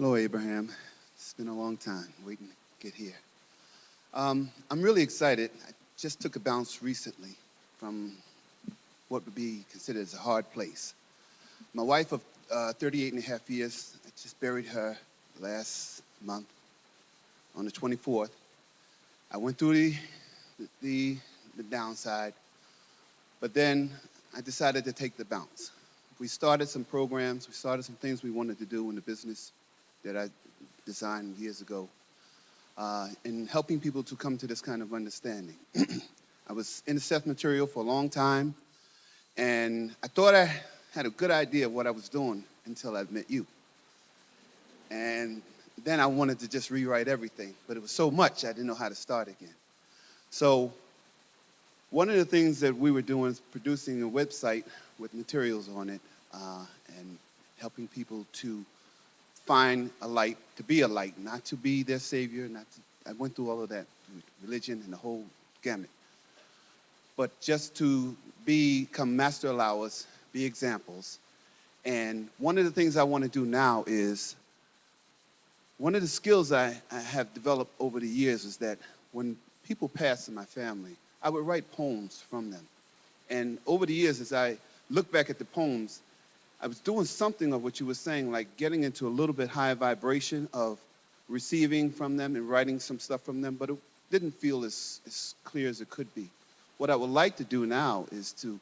Hello, Abraham. It's been a long time waiting to get here. I'm really excited. I just took a bounce recently from what would be considered as a hard place. My wife of 38 and a half years, I just buried her last month on the 24th. I went through the, the downside, but then I decided to take the bounce. We started some programs, we started some things we wanted to do in the business that I designed years ago. In helping people to come to this kind of understanding. I was in the Seth material for a long time, and I thought I had a good idea of what I was doing until I met you. And then I wanted to just rewrite everything, but it was so much I didn't know how to start again. So one of the things that we were doing is producing a website with materials on it and helping people to find a light, to be a light, not to be their savior, not to, I went through all of that, religion and the whole gamut. But just to become master allowers, be examples. And one of the things I want to do now is, one of the skills I have developed over the years is that when people pass in my family, I would write poems from them. And over the years, as I look back at the poems, I was doing something of what you were saying, like getting into a little bit higher vibration of receiving from them and writing some stuff from them, but it didn't feel as clear as it could be. What I would like to do now is to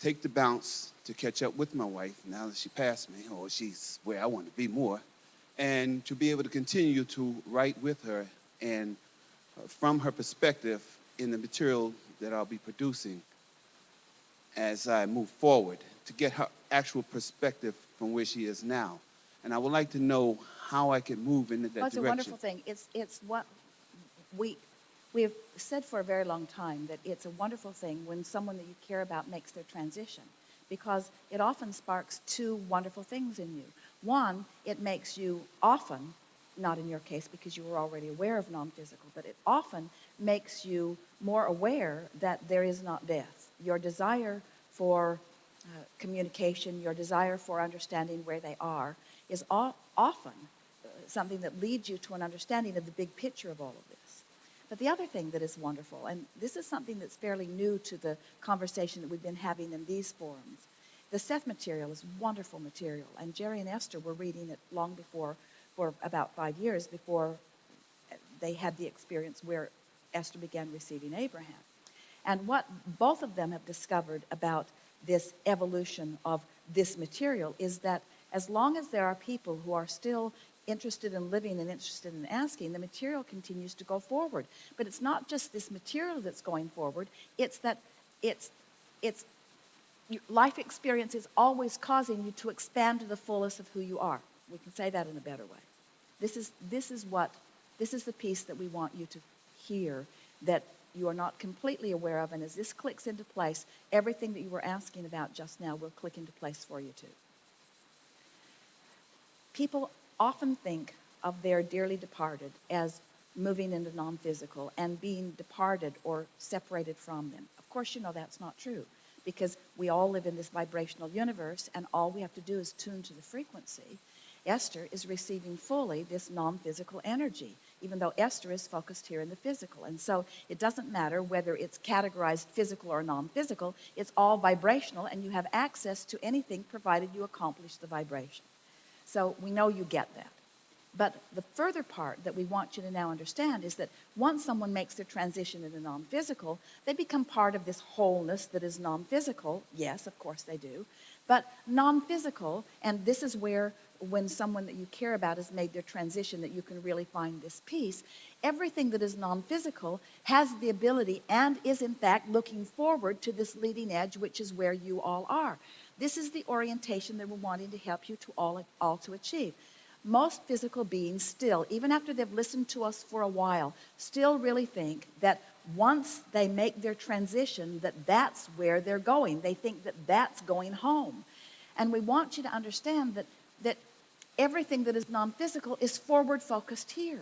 take the bounce to catch up with my wife now that she passed me, or she's where I want to be more, and to be able to continue to write with her and from her perspective in the material that I'll be producing as I move forward to get her actual perspective from where she is now. And I would like to know how I can move in that Well, it's a direction. wonderful thing. It's what we we have said for a very long time, that it's a wonderful thing when someone that you care about makes their transition, because it often sparks two wonderful things in you. One, it makes you often, not in your case because you were already aware of non-physical, but it often makes you more aware that there is not death. Your desire for communication, your desire for understanding where they are, is often something that leads you to an understanding of the big picture of all of this. But the other thing that is wonderful, and this is something that's fairly new to the conversation that we've been having in these forums, the Seth material is wonderful material, and Jerry and Esther were reading it long before, for about 5 years before they had the experience where Esther began receiving Abraham. And what both of them have discovered about this evolution of this material is that as long as there are people who are still interested in living and interested in asking, the material continues to go forward. But it's not just this material that's going forward, it's that it's life experience is always causing you to expand to the fullest of who you are. We can say that in a better way. This is the piece that we want you to hear, that you are not completely aware of, and as this clicks into place, everything that you were asking about just now will click into place for you too. People often think of their dearly departed as moving into non-physical and being departed or separated from them. Of course, you know that's not true, because we all live in this vibrational universe, and all we have to do is tune to the frequency. Esther is receiving fully this non-physical energy, even though Esther is focused here in the physical. And so it doesn't matter whether it's categorized physical or non-physical, it's all vibrational, and you have access to anything provided you accomplish the vibration. So we know you get that. But the further part that we want you to now understand is that once someone makes their transition into non-physical, they become part of this wholeness that is non-physical. Yes, of course they do. But non-physical, and this is where when someone that you care about has made their transition that you can really find this peace, everything that is non-physical has the ability and is in fact looking forward to this leading edge, which is where you all are. This is the orientation that we're wanting to help you to all to achieve. Most physical beings still, even after they've listened to us for a while, still really think that once they make their transition, that that's where they're going. They think that that's going home. And we want you to understand that everything that is non-physical is forward-focused here.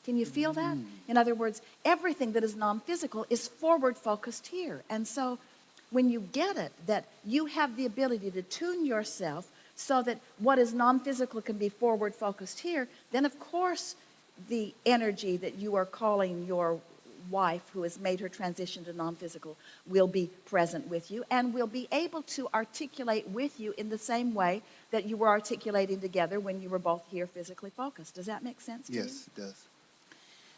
Can you feel that? In other words, everything that is non-physical is forward-focused here. And so when you get it, that you have the ability to tune yourself so that what is non-physical can be forward focused here, then of course the energy that you are calling your wife who has made her transition to non-physical will be present with you and will be able to articulate with you in the same way that you were articulating together when you were both here physically focused. Does that make sense to you? Yes, it does.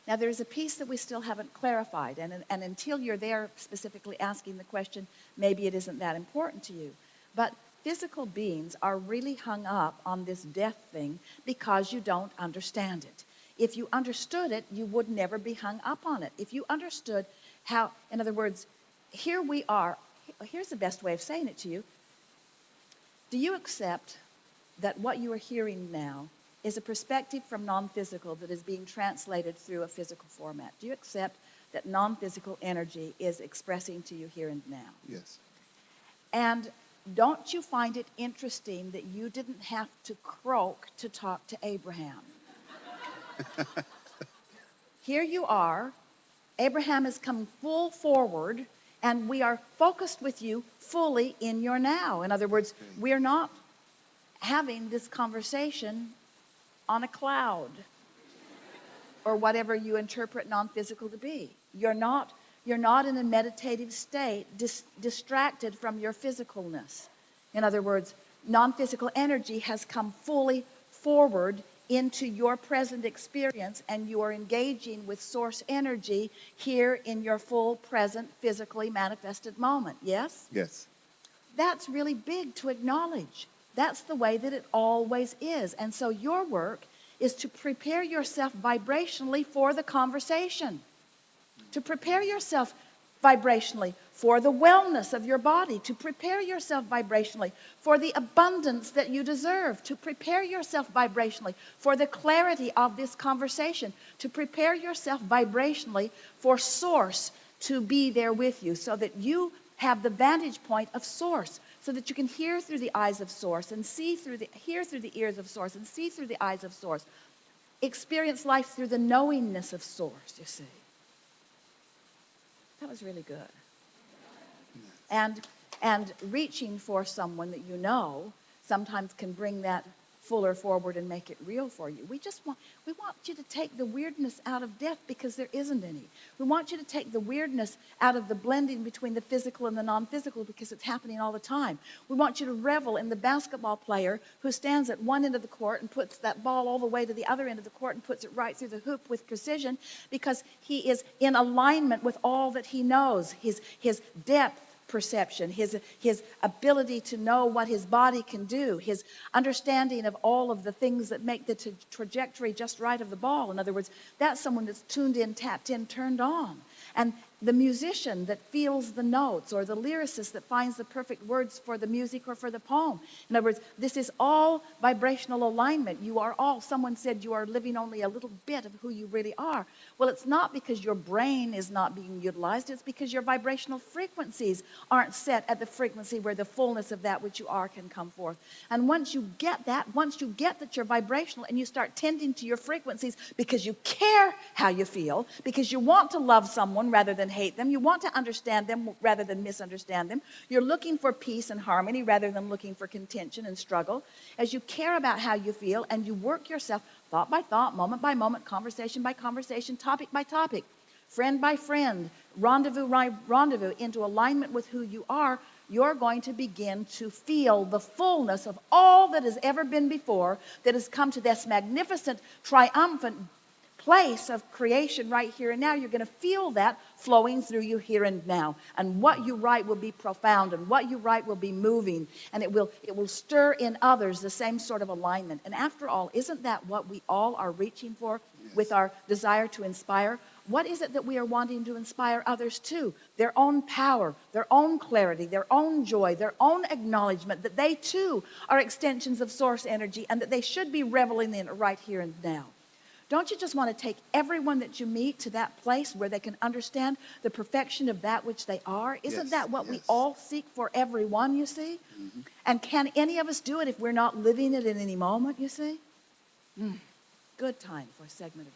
Now, there's a piece that we still haven't clarified, and until you're there specifically asking the question, maybe it isn't that important to you. But physical beings are really hung up on this death thing because you don't understand it. If you understood it, you would never be hung up on it. If you understood how, in other words, here we are. Here's the best way of saying it to you. Do you accept that what you are hearing now is a perspective from non-physical that is being translated through a physical format? Do you accept that non-physical energy is expressing to you here and now? Yes. And don't you find it interesting that you didn't have to croak to talk to Abraham? Here you are. Abraham has come full forward, and we are focused with you fully in your now. In other words, we're not having this conversation on a cloud or whatever you interpret non-physical to be. You're not in a meditative state, distracted from your physicalness. In other words, non-physical energy has come fully forward into your present experience, and you are engaging with source energy here in your full present physically manifested moment. Yes? Yes. That's really big to acknowledge. That's the way that it always is. And so your work is to prepare yourself vibrationally for the conversation, to prepare yourself vibrationally for the wellness of your body, to prepare yourself vibrationally for the abundance that you deserve, to prepare yourself vibrationally for the clarity of this conversation, to prepare yourself vibrationally for Source to be there with you so that you have the vantage point of Source, so that you can hear through the eyes of Source and hear through the ears of Source and see through the eyes of Source. Experience life through the knowingness of Source, you see. That was really good. And reaching for someone that you know sometimes can bring that fuller forward and make it real for you. We want you to take the weirdness out of death because there isn't any. We want you to take the weirdness out of the blending between the physical and the non-physical because it's happening all the time. We want you to revel in the basketball player who stands at one end of the court and puts that ball all the way to the other end of the court and puts it right through the hoop with precision because he is in alignment with all that he knows, his depth perception, his ability to know what his body can do, his understanding of all of the things that make the trajectory just right of the ball. In other words, that's someone that's tuned in, tapped in, turned on. And the musician that feels the notes, or the lyricist that finds the perfect words for the music or for the poem. In other words, this is all vibrational alignment. You are all, someone said you are living only a little bit of who you really are. Well, it's not because your brain is not being utilized. It's because your vibrational frequencies aren't set at the frequency where the fullness of that which you are can come forth. And once you get that you're vibrational and you start tending to your frequencies because you care how you feel, because you want to love someone rather than hate them, you want to understand them rather than misunderstand them, you're looking for peace and harmony rather than looking for contention and struggle. As you care about how you feel and you work yourself thought by thought, moment by moment, conversation by conversation, topic by topic, friend by friend, rendezvous by rendezvous, into alignment with who you are, you're going to begin to feel the fullness of all that has ever been before, that has come to this magnificent, triumphant place of creation right here and now. You're going to feel that flowing through you here and now. And what you write will be profound, and what you write will be moving, and it will stir in others the same sort of alignment. And after all, isn't that what we all are reaching for with our desire to inspire? What is it that we are wanting to inspire others to? Their own power, their own clarity, their own joy, their own acknowledgement that they too are extensions of source energy and that they should be reveling in it right here and now. Don't you just want to take everyone that you meet to that place where they can understand the perfection of that which they are? Isn't that what we all seek for everyone, you see? Mm-hmm. And can any of us do it if we're not living it in any moment, you see? Good time for a segment of